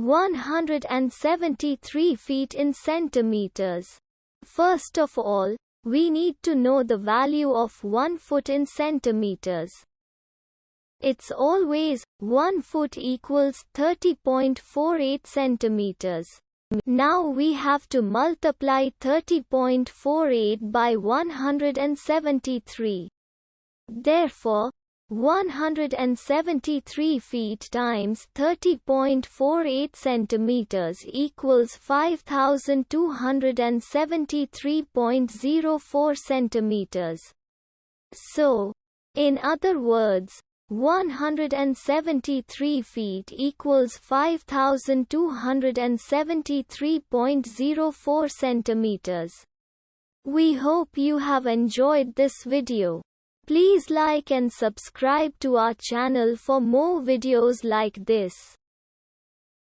173 feet in centimeters. First of all, we need to know the value of 1 foot in centimeters. It's always 1 foot equals 30.48 centimeters. Now we have to multiply 30.48 by 173. Therefore, 173 feet times 30.48 centimeters equals 5273.04 centimeters. So, in other words, 173 feet equals 5273.04 centimeters. We hope you have enjoyed this video. Please like and subscribe to our channel for more videos like this.